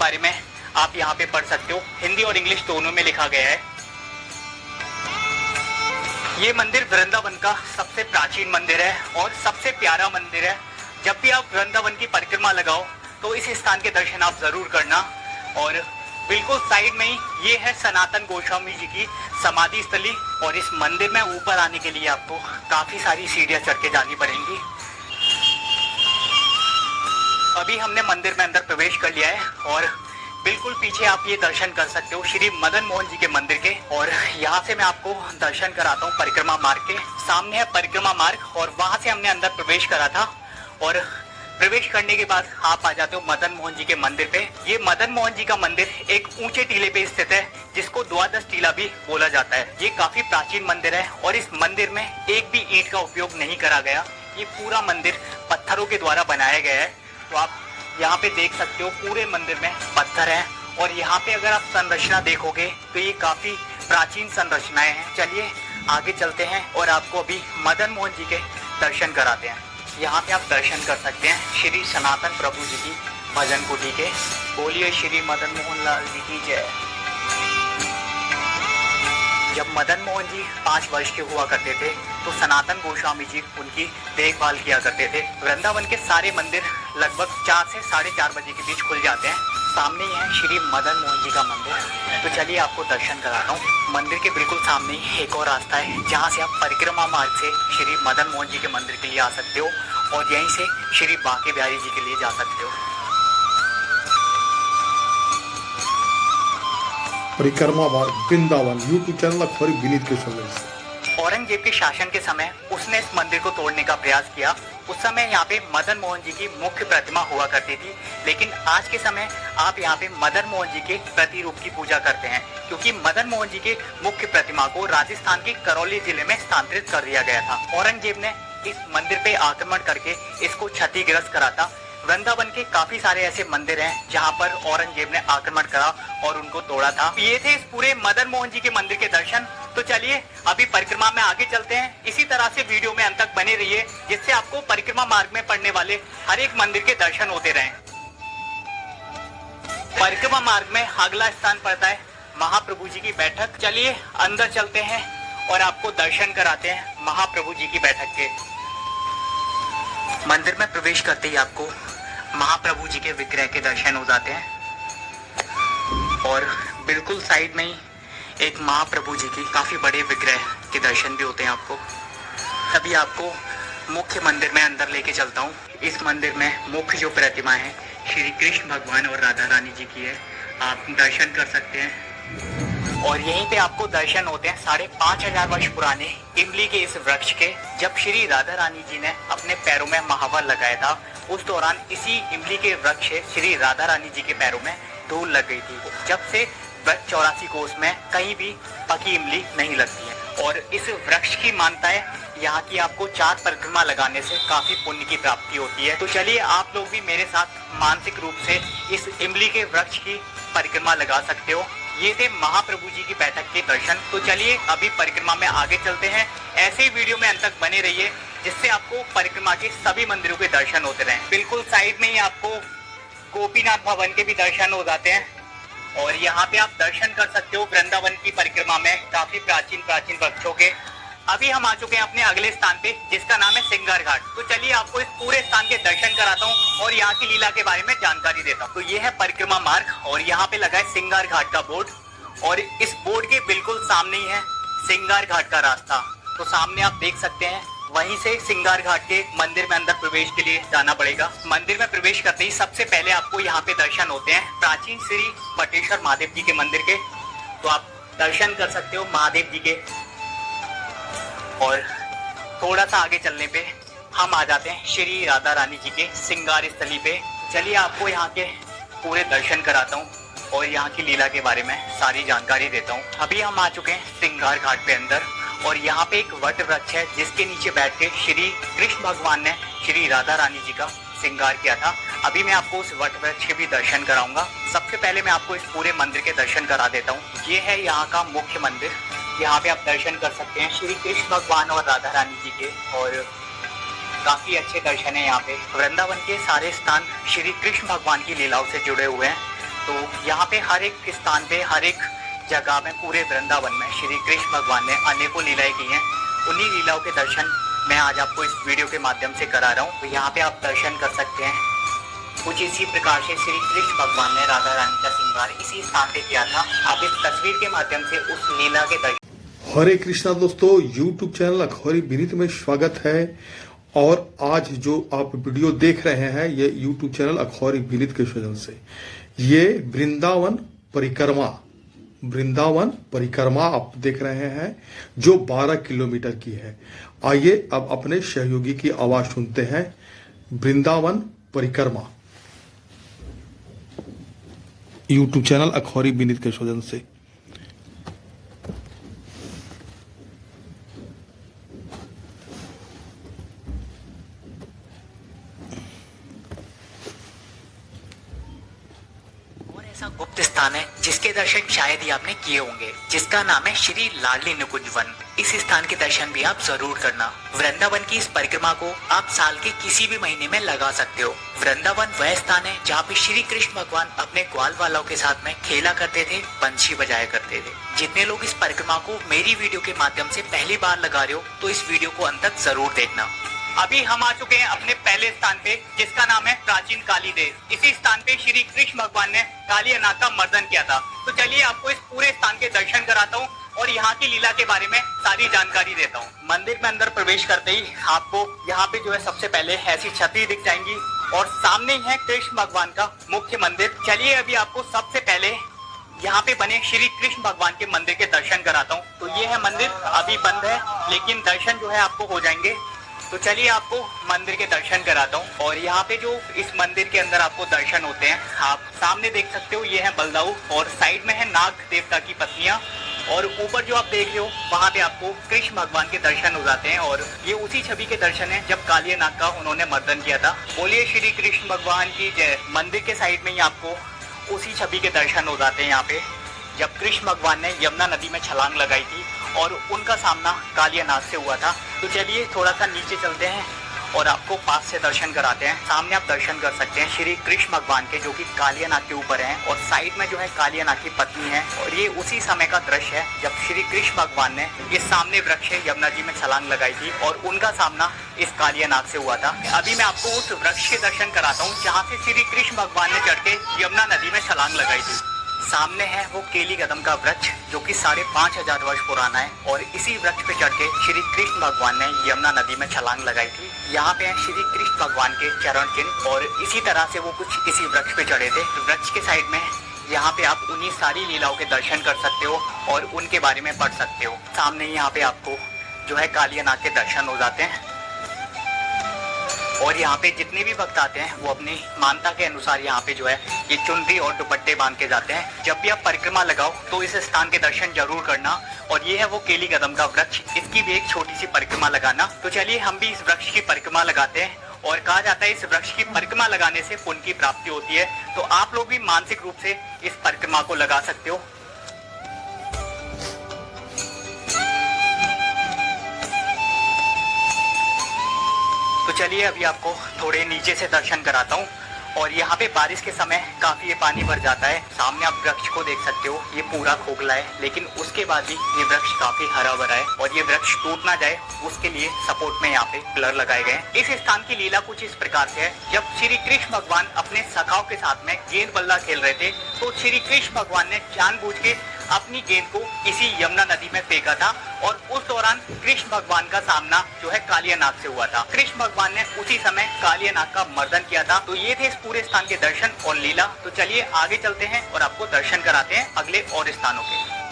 बारे में आप यहाँ पे पढ़ सकते हो। हिंदी और इंग्लिश दोनों में लिखा गया है। ये मंदिर वृंदावन का सबसे प्राचीन मंदिर है और सबसे प्यारा मंदिर है। जब भी आप वृंदावन की परिक्रमा लगाओ तो इस स्थान के दर्शन आप जरूर करना। और बिल्कुल साइड में ही ये है सनातन गोस्वामी जी की समाधि स्थली। और इस मंदिर में ऊपर आने के लिए आपको काफी सारी सीढ़ियां चढ़ के जानी पड़ेंगी। अभी हमने मंदिर में अंदर प्रवेश कर लिया है और बिल्कुल पीछे आप ये दर्शन कर सकते हो श्री मदन मोहन जी के मंदिर के। और यहाँ से मैं आपको दर्शन कराता हूँ परिक्रमा मार्ग के। सामने है परिक्रमा मार्ग और वहां से हमने अंदर प्रवेश करा था। और प्रवेश करने के बाद आप आ जाते हो मदन मोहन जी के मंदिर पे। ये मदन मोहन जी का मंदिर एक ऊंचे टीले पे स्थित है जिसको द्वादश टीला भी बोला जाता है। ये काफी प्राचीन मंदिर है और इस मंदिर में एक भी ईंट का उपयोग नहीं करा गया। ये पूरा मंदिर पत्थरों के द्वारा बनाया गया है। तो आप यहाँ पे देख सकते हो पूरे मंदिर में पत्थर है। और यहाँ पे अगर आप संरचना देखोगे तो ये काफी प्राचीन संरचनाएं हैं। चलिए आगे चलते हैं और आपको अभी मदन मोहन जी के दर्शन कराते हैं। यहाँ पे आप दर्शन कर सकते हैं श्री सनातन प्रभु जी की भजन कुटी के। बोलिए श्री मदन मोहन लाल जी की जय। जब मदन मोहन जी 5 वर्ष के हुआ करते थे तो सनातन गोस्वामी जी उनकी देखभाल किया करते थे। वृंदावन के सारे मंदिर लगभग 4 से 4:30 बजे के बीच खुल जाते हैं। सामने ही है श्री मदन मोहन जी का मंदिर। तो चलिए आपको दर्शन कराता हूँ। मंदिर के बिल्कुल सामने ही एक और रास्ता है जहाँ से आप परिक्रमा मार्ग से श्री मदन मोहन जी के मंदिर के लिए आ सकते हो और यहीं से श्री बांके बिहारी जी के लिए जा सकते हो। परिक्रमा वृंदावन यूट्यूब चैनल खरी विनीत के समय औरंगजेब के शासन के समय उसने इस मंदिर को तोड़ने का प्रयास किया। उस समय यहाँ पे मदन मोहन जी की मुख्य प्रतिमा हुआ करती थी। लेकिन आज के समय आप यहाँ पे मदन मोहन जी के प्रतिरूप की पूजा करते हैं क्योंकि मदन मोहन जी के मुख्य प्रतिमा को राजस्थान के करौली जिले में स्थानांतरित कर दिया गया था। औरंगजेब ने इस मंदिर पे आक्रमण करके इसको क्षतिग्रस्त करा था। वृंदावन के काफी सारे ऐसे मंदिर हैं जहां पर औरंगजेब ने आक्रमण करा और उनको तोड़ा था। ये थे इस पूरे मदन मोहन जी के मंदिर के दर्शन। तो चलिए अभी परिक्रमा में आगे चलते हैं। इसी तरह से वीडियो में अंत तक बने रहिए जिससे आपको परिक्रमा मार्ग में पड़ने वाले हर एक मंदिर के दर्शन होते रहें। परिक्रमा मार्ग में अगला स्थान पड़ता है महाप्रभु जी की बैठक। चलिए अंदर चलते हैं और आपको दर्शन कराते हैं महाप्रभु जी की बैठक के। मंदिर में प्रवेश करते ही आपको महाप्रभु जी के विग्रह के दर्शन हो जाते हैं और बिल्कुल साइड में ही एक महाप्रभु जी की काफी बड़े विग्रह के दर्शन भी होते हैं आपको। अभी आपको मुख्य मंदिर में अंदर लेके चलता हूँ। इस मंदिर में मुख्य जो प्रतिमा है श्री कृष्ण भगवान और राधा रानी जी की है। आप दर्शन कर सकते हैं और यहीं पे आपको दर्शन होते हैं 5,500 वर्ष पुराने इमली के इस वृक्ष के। जब श्री राधा रानी जी ने अपने पैरों में महावर लगाया था उस दौरान इसी इमली के वृक्ष से श्री राधा रानी जी के पैरों में धूल लग गई थी। जब से 84 कोस में कहीं भी पकी इमली नहीं लगती है। और इस वृक्ष की मान्यता है यहाँ की आपको 4 परिक्रमा लगाने से काफी पुण्य की प्राप्ति होती है। तो चलिए आप लोग भी मेरे साथ मानसिक रूप से इस इमली के वृक्ष की परिक्रमा लगा सकते हो। ये थे महाप्रभु जी की बैठक के दर्शन। तो चलिए अभी परिक्रमा में आगे चलते हैं। ऐसे ही वीडियो में अंत तक बने रहिए जिससे आपको परिक्रमा के सभी मंदिरों के दर्शन होते रहें। बिल्कुल साइड में ही आपको गोपीनाथ भवन के भी दर्शन हो जाते हैं और यहाँ पे आप दर्शन कर सकते हो वृंदावन की परिक्रमा में काफी प्राचीन वृक्षों के। अभी हम आ चुके हैं अपने अगले स्थान पे जिसका नाम है सिंगार घाट। तो चलिए आपको इस पूरे स्थान के दर्शन कराता हूँ और यहाँ की लीला के बारे में जानकारी देता हूँ। तो ये है परिक्रमा मार्ग और यहाँ पे लगा है सिंगार घाट का बोर्ड और इस बोर्ड के बिल्कुल सामने ही है सिंगार घाट का रास्ता। तो सामने आप देख सकते हैं वहीं से सिंगार घाट के मंदिर में अंदर प्रवेश के लिए जाना पड़ेगा। मंदिर में प्रवेश करते ही सबसे पहले आपको यहाँ पे दर्शन होते हैं प्राचीन श्री बटेश्वर महादेव जी के मंदिर के। तो आप दर्शन कर सकते हो महादेव जी के। और थोड़ा सा आगे चलने पे हम आ जाते हैं श्री राधा रानी जी के सिंगार स्थली पे। चलिए आपको यहाँ के पूरे दर्शन कराता हूँ और यहाँ की लीला के बारे में सारी जानकारी देता हूँ। अभी हम आ चुके हैं सिंगार घाट पे अंदर और यहाँ पे एक वट वृक्ष है जिसके नीचे बैठ के श्री कृष्ण भगवान ने श्री राधा रानी जी का श्रृंगार किया था। अभी मैं आपको उस वट वृक्ष के भी दर्शन कराऊंगा। सबसे पहले मैं आपको इस पूरे मंदिर के दर्शन करा देता हूँ। ये है यहाँ का मुख्य मंदिर। यहाँ पे आप दर्शन कर सकते हैं श्री कृष्ण भगवान और राधा रानी जी के और काफी अच्छे दर्शन है यहाँ पे। वृंदावन के सारे स्थान श्री कृष्ण भगवान की लीलाओं से जुड़े हुए हैं। तो यहाँ पे हर एक स्थान पे, हर एक जगह में, पूरे वृंदावन में श्री कृष्ण भगवान ने अनेकों लीलाएं की हैं। उन्हीं लीलाओं के दर्शन मैं आज आपको इस वीडियो के माध्यम से करा रहा हूँ। तो यहाँ पे आप दर्शन कर सकते हैं। कुछ इसी प्रकार से श्री कृष्ण भगवान ने राधा रानी का श्रृंगार इसी स्थान पे किया था। आप इस तस्वीर के माध्यम से उस लीला के दर्शन। हरे कृष्णा दोस्तों, YouTube चैनल अखबारी विनीत में स्वागत है। और आज जो आप वीडियो देख रहे हैं ये YouTube चैनल अखबारी विनीत के सौजन्य से, ये वृंदावन परिक्रमा आप देख रहे हैं जो 12 किलोमीटर की है। आइए अब अपने सहयोगी की आवाज सुनते हैं। वृंदावन परिक्रमा YouTube चैनल अखबारी विनीत के सौजन्य से। ऐसा गुप्त स्थान है जिसके दर्शन शायद ही आपने किए होंगे, जिसका नाम है श्री लाडली निकुंज वन। इस स्थान के दर्शन भी आप जरूर करना। वृंदावन की इस परिक्रमा को आप साल के किसी भी महीने में लगा सकते हो। वृंदावन वह स्थान है जहाँ पे श्री कृष्ण भगवान अपने ग्वाल वालों के साथ में खेला करते थे, बंशी बजाया करते थे। जितने लोग इस परिक्रमा को मेरी वीडियो के माध्यम से पहली बार लगा रहे हो तो इस वीडियो को अंत तक जरूर देखना। अभी हम आ चुके हैं अपने पहले स्थान पे, जिसका नाम है प्राचीन काली देश। इसी स्थान पे श्री कृष्ण भगवान ने काली अनाथ का मर्दन किया था। तो चलिए आपको इस पूरे स्थान के दर्शन कराता हूँ और यहाँ की लीला के बारे में सारी जानकारी देता हूँ। मंदिर में अंदर प्रवेश करते ही आपको यहाँ पे जो है सबसे पहले ऐसी छतरी दिख जाएंगी और सामने ही है कृष्ण भगवान का मुख्य मंदिर। चलिए अभी आपको सबसे पहले यहाँ पे बने श्री कृष्ण भगवान के मंदिर के दर्शन कराता हूँ। तो ये है मंदिर, अभी बंद है लेकिन दर्शन जो है आपको हो जाएंगे। तो चलिए आपको मंदिर के दर्शन कराता हूँ। और यहाँ पे जो इस मंदिर के अंदर आपको दर्शन होते हैं, आप सामने देख सकते हो, ये है बलदाऊ और साइड में है नाग देवता की पत्नियां। और ऊपर जो आप देख रहे हो वहाँ पे आपको कृष्ण भगवान के दर्शन हो जाते हैं। और ये उसी छवि के दर्शन है जब कालिया नाग का उन्होंने मर्दन किया था। बोलिए श्री कृष्ण भगवान की जय। मंदिर के साइड में ही आपको उसी छवि के दर्शन हो जाते हैं यहाँ पे जब कृष्ण भगवान ने यमुना नदी में छलांग लगाई थी और उनका सामना कालिया नाग से हुआ था। तो चलिए थोड़ा सा नीचे चलते हैं और आपको पास से दर्शन कराते हैं। सामने आप दर्शन कर सकते हैं श्री कृष्ण भगवान के, जो कि कालिया नाग के ऊपर हैं और साइड में जो है कालिया नाग की पत्नी है। और ये उसी समय का दृश्य है जब श्री कृष्ण भगवान ने ये सामने वृक्ष है यमुना जी में छलांग लगाई थी और उनका सामना इस कालिया नाग से हुआ था। अभी मैं आपको उस वृक्ष के दर्शन कराता हूँ जहाँ से श्री कृष्ण भगवान ने चढ़ के यमुना नदी में छलांग लगाई थी। सामने है वो केली कदम का वृक्ष जो कि 5500 वर्ष पुराना है और इसी वृक्ष पे चढ़ के श्री कृष्ण भगवान ने यमुना नदी में छलांग लगाई थी। यहाँ पे है श्री कृष्ण भगवान के चरण चिन्ह और इसी तरह से वो कुछ इसी वृक्ष पे चढ़े थे। वृक्ष के साइड में यहाँ पे आप उन्हीं सारी लीलाओं के दर्शन कर सकते हो और उनके बारे में पढ़ सकते हो। सामने यहाँ पे आपको जो है कालिया नाग के दर्शन हो जाते हैं। और यहाँ पे जितने भी भक्त आते हैं वो अपनी मानता के अनुसार यहाँ पे जो है ये चुनरी और दुपट्टे बांध के जाते हैं। जब भी आप परिक्रमा लगाओ तो इस स्थान के दर्शन जरूर करना। और ये है वो केली कदम का वृक्ष, इसकी भी एक छोटी सी परिक्रमा लगाना। तो चलिए हम भी इस वृक्ष की परिक्रमा लगाते हैं। और कहा जाता है इस वृक्ष की परिक्रमा लगाने से पुण्य की प्राप्ति होती है। तो आप लोग भी मानसिक रूप से इस परिक्रमा को लगा सकते हो। तो चलिए अभी आपको थोड़े नीचे से दर्शन कराता हूँ। और यहाँ पे बारिश के समय काफी ये पानी भर जाता है। सामने आप वृक्ष को देख सकते हो, ये पूरा खोखला है लेकिन उसके बाद भी ये वृक्ष काफी हरा भरा है और ये वृक्ष टूट ना जाए उसके लिए सपोर्ट में यहाँ पे पिलर लगाए गए हैं। इस स्थान की लीला कुछ इस प्रकार से है। जब श्री कृष्ण भगवान अपने सखाओं के साथ में गेंद बल्ला खेल रहे थे तो श्री कृष्ण भगवान ने जानबूझ के अपनी गेंद को इसी यमुना नदी में फेंका था और उस दौरान कृष्ण भगवान का सामना जो है कालिया नाग से हुआ था। कृष्ण भगवान ने उसी समय कालिया नाग का मर्दन किया था। तो ये थे इस पूरे स्थान के दर्शन और लीला। तो चलिए आगे चलते हैं और आपको दर्शन कराते हैं अगले और स्थानों के।